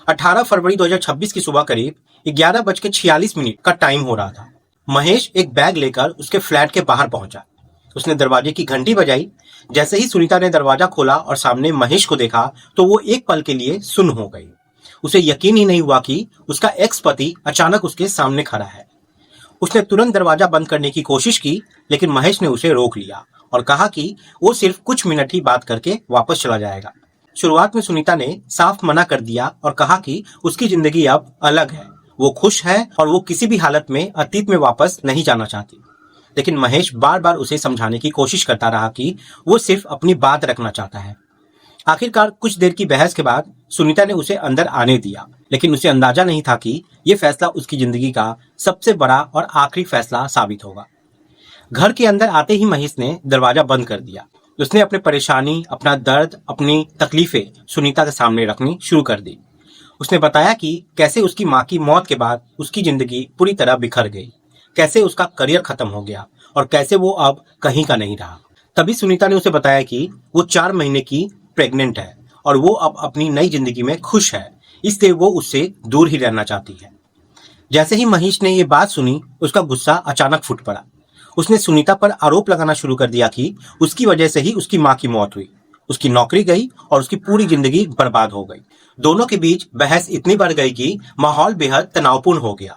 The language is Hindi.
18 फरवरी 2026 की सुबह करीब 11:46 का टाइम हो रहा था। महेश एक बैग लेकर उसके फ्लैट के बाहर पहुंचा। उसने दरवाजे की घंटी बजाई। जैसे ही सुनीता ने दरवाजा खोला और सामने महेश को देखा तो वो एक पल के लिए सुन्न हो गई। उसे यकीन ही नहीं हुआ कि उसका एक्स पति अचानक उसके सामने खड़ा है। उसने तुरंत दरवाजा बंद करने की कोशिश की, लेकिन महेश ने उसे रोक लिया और कहा कि वो सिर्फ कुछ मिनट ही बात करके वापस चला जाएगा। शुरुआत में सुनीता ने साफ मना कर दिया और कहा कि उसकी जिंदगी अब अलग है, वो खुश है और वो किसी भी हालत में अतीत में वापस नहीं जाना चाहती। लेकिन महेश बार बार उसे समझाने की कोशिश करता रहा कि वो सिर्फ अपनी बात रखना चाहता है। आखिरकार कुछ देर की बहस के बाद सुनीता ने उसे अंदर आने दिया, लेकिन उसे अंदाजा नहीं था कि यह फैसला उसकी जिंदगी का सबसे बड़ा और आखिरी फैसला साबित होगा। घर के अंदर आते ही महेश ने दरवाजा बंद कर दिया। उसने अपनी परेशानी, अपना दर्द, अपनी तकलीफें सुनीता के सामने रखनी शुरू कर दी। उसने बताया कि कैसे उसकी माँ की मौत के बाद उसकी जिंदगी पूरी तरह बिखर गई, कैसे उसका करियर खत्म हो गया और कैसे वो अब कहीं का नहीं रहा। तभी सुनीता ने उसे बताया कि वो 4 महीने की प्रेग्नेंट है और वो अब अपनी नई जिंदगी में खुश है, इसलिए वो उससे दूर ही रहना चाहती है। जैसे ही महेश ने ये बात सुनी, उसका गुस्सा अचानक फूट पड़ा। उसने सुनीता पर आरोप लगाना शुरू कर दिया कि उसकी वजह से ही उसकी माँ की मौत हुई, उसकी नौकरी गई और उसकी पूरी जिंदगी बर्बाद हो गई। दोनों के बीच बहस इतनी बढ़ गई कि माहौल बेहद तनावपूर्ण हो गया।